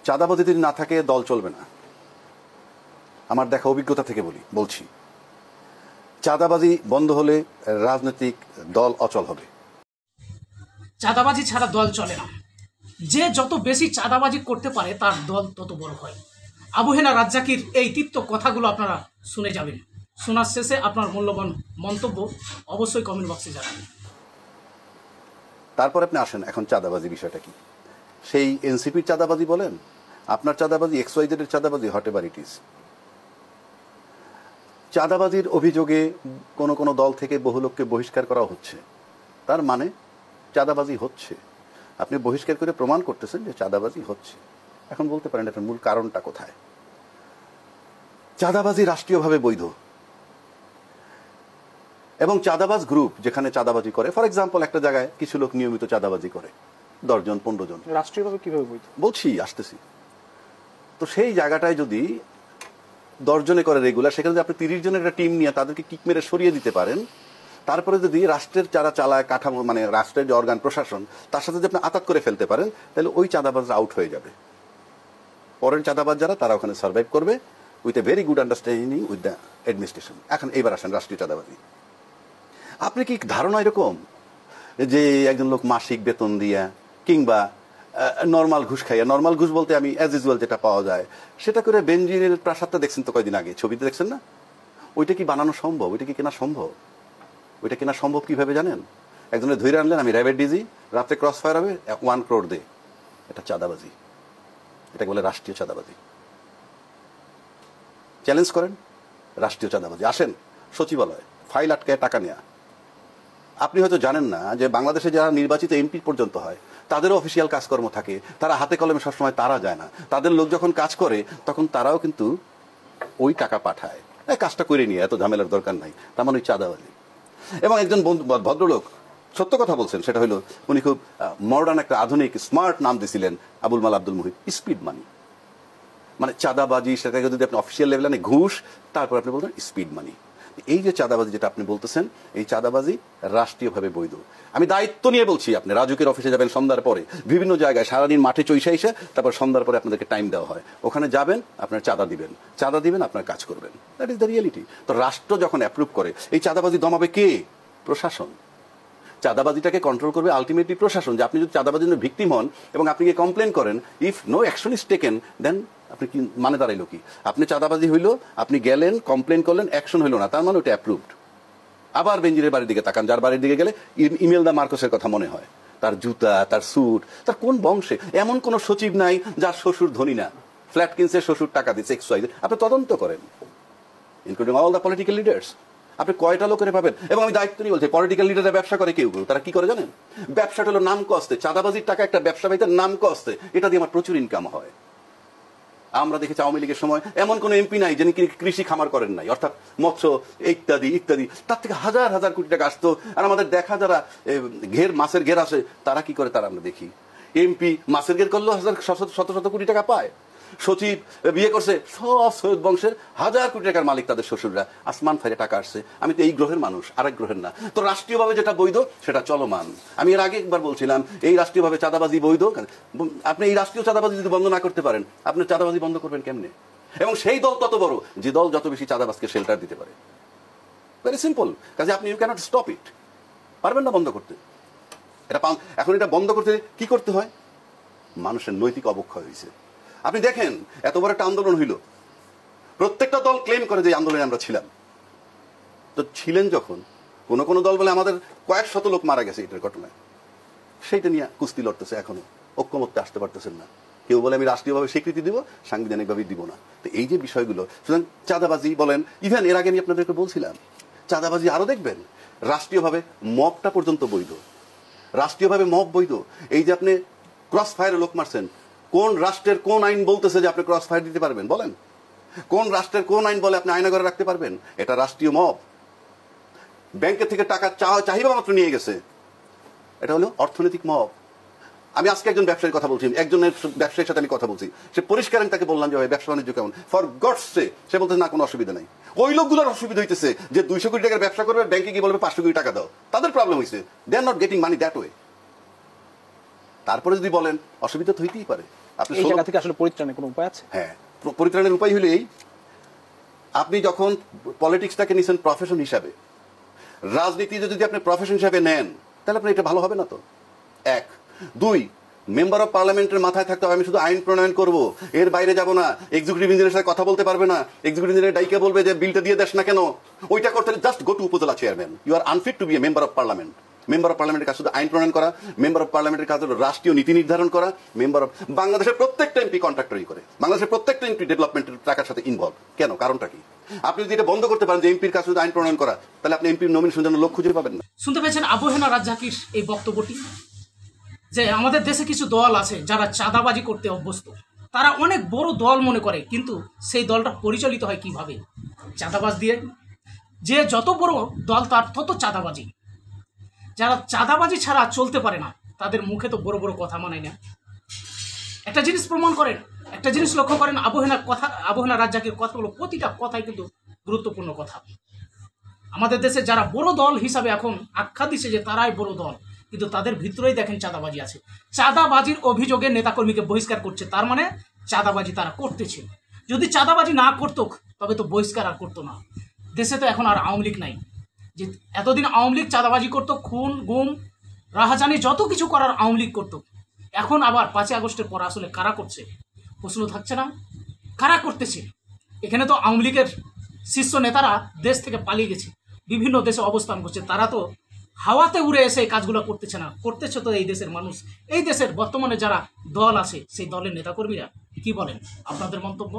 চাঁদাবাজি যদি না থাকে দল চলবে না। আমার দেখা অভিজ্ঞতা থেকে বলছি, চাঁদাবাজি বন্ধ হলে রাজনৈতিক দল অচল হবে। চাঁদাবাজি ছাড়া দল চলে না। যে যত বেশি চাঁদাবাজি করতে পারে তার দল তত বড় হয়। আবু হেনা রাজ্জাকির এই তিক্ত কথাগুলো আপনারা শুনে যাবেন। শোনার শেষে আপনার মূল্যবান মন্তব্য অবশ্যই কমেন্ট বক্সে জানাবেন। তারপর আপনি আসেন এখন চাঁদাবাজি বিষয়টা কি। সেই এনসিপির চাঁদাবাজি বলেন, আপনার চাঁদাবাজি, XYZ এর চাঁদাবাজি, হটেভার ইট ইজ। চাঁদাবাজির অভিযোগে কোনো দল থেকে বহু লোককে বহিষ্কার করা হচ্ছে, তার মানে চাঁদাবাজি হচ্ছে। আপনি বহিষ্কার করে প্রমাণ করতেছেন যে চাঁদাবাজি হচ্ছে। এখন বলতে পারেন এটার মূল কারণটা কোথায়? চাঁদাবাজি রাষ্ট্রীয়ভাবে বৈধ এবং চাঁদাবাজ গ্রুপ যেখানে চাঁদাবাজি করে, ফর এক্সাম্পল একটা জায়গায় কিছু লোক নিয়মিত চাঁদাবাজি করে, 10 জন 15 জন, রাষ্ট্রীয়ভাবে কিভাবে বৈধ বলছি, আসতেছি। তো সেই জায়গাটায় যদি 10 জনে করে রেগুলার, সেখানে যদি আপনি 30 জনের একটা টিম নিয়ে তাদেরকে কিক মেরে সরিয়ে দিতে পারেন, তারপরে যদি রাষ্ট্রের যারা চালায় কাঠামো, মানে রাষ্ট্রের যে অর্গান প্রশাসন, তার সাথে যদি আপনি আতাত করে ফেলতে পারেন, তাহলে ওই চাঁদাবাজরা আউট হয়ে যাবে। পরের চাঁদাবাজ যারা, তারা ওখানে সার্ভাইভ করবে with a very good understanding with the administration. এখন এইবার আসেন রাষ্ট্রীয় চাঁদাবাজি। আপনি কি ধারণা এরকম যে একজন লোক মাসিক বেতন দিয়া কিংবা নর্মাল ঘুষ খাইয়া, নর্মাল ঘুষ বলতে আমি অ্যাজ ইউজুয়াল যেটা পাওয়া যায় সেটা করে, বেনজিরের প্রাসাদটা দেখছেন তো কয়দিন আগে, ছবিতে দেখছেন না? ওইটা কি বানানো সম্ভব? ওইটা কি কেনা সম্ভব? ওইটা কেনা সম্ভব কিভাবে জানেন? একজনের ধরে আনলেন, আমি র্যাবের ডিজি, রাত্রে ক্রস ফায়ার হবে, 1 crore দে। এটা চাঁদাবাজি, এটাকে বলে রাষ্ট্রীয় চাঁদাবাজি। চ্যালেঞ্জ করেন রাষ্ট্রীয় চাঁদাবাজি। আসেন সচিবালয়, ফাইল আটকায় টাকা নেয়া। আপনি হয়তো জানেন না যে বাংলাদেশে যারা নির্বাচিত এমপি পর্যন্ত হয় তাদেরও অফিসিয়াল কাজকর্ম থাকে, তারা হাতে কলমে সবসময় তারা যায় না, তাদের লোক যখন কাজ করে তখন তারাও কিন্তু ওই টাকা পাঠায়। কাজটা করে নিয়ে এত ঝামেলার দরকার নাই, তার মানে ওই চাঁদাবাজি। এবং একজন ভদ্রলোক সত্য কথা বলছেন, সেটা হলো উনি খুব মডার্ন একটা আধুনিক স্মার্ট নাম দিছিলেন, আবুল মাল আব্দুল মুহিত, স্পিড মানি। মানে চাঁদাবাজি সেটাকে যদি আপনি অফিসিয়াল লেভেলে আনে ঘুষ, তারপর আপনি বলতেন স্পিড মানি। এই যে চাঁদাবাজি যেটা আপনি বলতেছেন, এই চাঁদাবাজি রাষ্ট্রীয়ভাবে বৈধ। আমি দায়িত্ব নিয়ে বলছি, আপনি রাজুকের অফিসে যাবেন সন্ধ্যার পরে, বিভিন্ন জায়গায় সারাদিন মাঠে চৈশা এসে তারপর সন্ধ্যার পরে আপনাদেরকে টাইম দেওয়া হয়, ওখানে যাবেন, আপনার চাঁদা দিবেন, আপনার কাজ করবেন। That is the reality. তো রাষ্ট্র যখন অ্যাপ্রুভ করে, এই চাঁদাবাজি দমাবে কে? প্রশাসন। চাঁদাবাজিটাকে কন্ট্রোল করবে আলটিমেটলি প্রশাসন। যে আপনি যদি চাঁদাবাজির ভিকটিম হন এবং আপনি গিয়ে কমপ্লেন করেন, if no action is taken, then আপনি কি মানে দাঁড়াইলো কি? আপনি চাঁদাবাজি হইলো, আপনি গেলেন, কমপ্লেন করলেন, অ্যাকশন হইলো না, তার মানে ওটা অ্যাপ্রুভড। আবার বেনজিরের বাড়ির দিকে তাকান, যার বাড়ির দিকে গেলে ইমেলদা মার্কসের কথা মনে হয়, তার জুতা, তার স্যুট, তার কোন বংশে। এমন কোন সচিব নাই যার শ্বশুর ধনী না, ফ্ল্যাট কিনছে, শ্বশুর টাকা দিচ্ছে, XYZ। আপনি তদন্ত করেন, including all the political leaders. আপনি কয়টা লোকের পাবেন? এবং আমি দায়িত্ব নিয়ে বলছি, পলিটিক্যাল লিডাররা ব্যবসা করে, কেউ তারা কি করে জানেন? ব্যবসাটা হলো নাম কস্তে। চাঁদাবাজির টাকা একটা ব্যবসা বাড়িতে নাম কস্তে, এটা দিয়ে আমার প্রচুর ইনকাম হয়। আমরা দেখেছি আওয়ামী লীগের সময় এমন কোন এমপি নাই যিনি কৃষি খামার করেন নাই, অর্থাৎ মৎস্য ইত্যাদি ইত্যাদি, তার থেকে হাজার হাজার কোটি টাকা আসতো। আর আমাদের দেখা যারা মাছের ঘের আসে, তারা কি করে, তারা আমরা দেখি এমপি মাছের ঘের করলেও শত শত কোটি টাকা পায়। সচিব বিয়ে করছে, সব সৈয়দ বংশের হাজার কোটি টাকার মালিক তাদের শ্বশুররা, আসমান ফাইরে টাকা আসছে। আমি তো এই গ্রহের মানুষ, আরেক গ্রহের না। তো রাষ্ট্রীয়ভাবে যেটা বৈধ সেটা চলমান। আমি এর আগে একবার বলছিলাম, এই রাষ্ট্রীয়ভাবে চাঁদাবাজি বৈধ। আপনি এই রাষ্ট্রীয় চাঁদাবাজি যদি বন্ধ না করতে পারেন, আপনি চাঁদাবাজি বন্ধ করবেন কেমনে? এবং সেই দল তত বড় যে দল যত বেশি চাঁদাবাজকে শেল্টার দিতে পারে। Very simple. কাজে আপনি ইউ ক্যানট স্টপ ইট, পারবেন না বন্ধ করতে। এখন এটা বন্ধ করতে কি করতে হয়? মানুষের নৈতিক অবক্ষয় হয়েছে। আপনি দেখেন, এত বড় একটা আন্দোলন হইল, প্রত্যেকটা দল ক্লেম করে যে আন্দোলনে আমরা ছিলাম। তো ছিলেন যখন, কোন দল বলে আমাদের কয়েক শত লোক মারা গেছে এটার ঘটনায়, সেইটা নিয়ে কুস্তি লড়তেছে, এখনো ঐক্যমত্যে আসতে পারতেছেন না। কেউ বলে আমি রাষ্ট্রীয়ভাবে স্বীকৃতি দিব, সাংবিধানিকভাবে দিব না। তো এই যে বিষয়গুলো, সুতরাং চাঁদাবাজি বলেন, ইভেন এর আগে আমি আপনাদেরকে বলছিলাম, চাঁদাবাজি আরো দেখবেন রাষ্ট্রীয়ভাবে মবটা পর্যন্ত বৈধ। রাষ্ট্রীয়ভাবে মব বৈধ। এই যে আপনি ক্রস ফায়ারে লোক মারছেন, কোন রাষ্ট্রের কোন আইন বলতেছে যে আপনি ক্রস ফায়ার দিতে পারবেন? বলেন, কোন রাষ্ট্রের কোন আইন বলে আপনি আয়নাঘরে রাখতে পারবেন? এটা রাষ্ট্রীয় মব। ব্যাংকের থেকে টাকা চাহিদা মাত্র নিয়ে গেছে, এটা হলো অর্থনৈতিক মব। আমি আজকে একজন ব্যবসায়ীর কথা বলছি, একজনের ব্যবসায়ীর সাথে আমি কথা বলছি, সে পরিষ্কার, আমি তাকে বললাম যে ভাই ব্যবসা বাণিজ্য কেমন? ফর গডস সেক, সে বলতেছে না কোনো অসুবিধা নাই। ওই লোকগুলোর অসুবিধা হইতেছে যে 200 কোটি টাকার ব্যবসা করবে, ব্যাংকে গিয়ে বলবে 500 কোটি টাকা দাও, তাদের প্রবলেম হয়েছে। They are not getting money that way. তারপরে যদি বলেন অসুবিধা তো হইতেই পারে, আপনি এই জায়গা থেকে আসলে পরিত্রাণের কোনো উপায় আছে? হ্যাঁ, পরিত্রাণের উপায় হলো এই, আপনি যখন পলিটিক্সটাকে নিছেন প্রফেশন হিসাবে, রাজনীতি যদি আপনি প্রফেশন হিসাবে নেন তাহলে আপনি এটা ভালো হবে না তো। এক। দুই, মেম্বার অফ পার্লামেন্টের মাথায় থাকতে হবে আমি শুধু আইন প্রণয়ন করব, এর বাইরে যাব না। এক্সিকিউটিভ ইঞ্জিনিয়ারের সাথে কথা বলতে পারবে না, এক্সিকিউটিভ ইঞ্জিনিয়ার ডাইকে বলবে যে বিলটা দিয়ে দেশ না কেন, ওইটা করতে জাস্ট গো টু উপজেলা chairman. You are unfit to be a member of parliament. Member of পার্লামেন্টের কাজ শুধু আইন প্রণয়ন করা, মেম্বার অফ পার্লামেন্টের কাজ হলো রাষ্ট্রীয় নীতি নির্ধারণ করা। মেম্বার অফ বাংলাদেশের প্রত্যেকটা এমপি কন্ট্রাক্টরি করে, বাংলাদেশের প্রত্যেকটা এমপি ডেভেলপমেন্টের টাকার সাথে ইনভলভ। কেন? কারণটা কি? আপনি যদি এটা বন্ধ করতে পারেন যে এমপির কাজ শুধু আইন প্রণয়ন করা, তাহলে আপনি এমপির নমিনেশনের জন্য লোক খুঁজে পাবেন না। শুনতে পেয়েছেন আবু হেনা রাজ্জাকীর এই বক্তব্যটি, যে আমাদের দেশে কিছু দল আছে যারা চাঁদাবাজি করতে অভ্যস্ত, তারা অনেক বড় দল মনে করে, কিন্তু সেই দলটা পরিচালিত হয় কিভাবে? চাঁদাবাজ দিয়ে। যে যত বড় দল তার তত চাঁদাবাজি। যারা চাঁদাবাজি ছাড়া চলতে পারে না তাদের মুখে তো বড় বড় কথা মানায় না। একটা জিনিস প্রমাণ করেন, একটা জিনিস লক্ষ্য করেন, আবু হেনা রাজ্জাকীর কথাগুলো প্রতিটা কথাই কিন্তু গুরুত্বপূর্ণ কথা। আমাদের দেশে যারা বড় দল হিসাবে এখন আখ্যা দিচ্ছে যে তারাই বড় দল, কিন্তু তাদের ভিতরেই দেখেন চাঁদাবাজি আছে। চাঁদাবাজির অভিযোগে নেতাকর্মীকে বহিষ্কার করছে, তার মানে চাঁদাবাজি তারা করতেছে। যদি চাঁদাবাজি না করতো তবে তো বহিষ্কার আর করতো না। দেশে তো এখন আর আওয়ামী লীগ নাই। যে এতদিন আওয়ামী লীগ চাঁদাবাজি করতো, খুন গুম রাহাজানি যত কিছু করার আওয়ামী লীগ করতো। এখন আবার 5ই আগস্টের পর আসলে কারা করছে প্রশ্ন থাকছে না? কারা করতেছে? এখানে তো আওয়ামী লীগের শীর্ষ নেতারা দেশ থেকে পালিয়ে গেছে, বিভিন্ন দেশে অবস্থান করছে। তারা তো হাওয়াতে উড়ে এসে এই কাজগুলো করতেছে না, করতেছে তো এই দেশের মানুষ। এই দেশের বর্তমানে যারা দল আছে সেই দলের নেতাকর্মীরা। কি বলেন? আপনাদের মন্তব্য।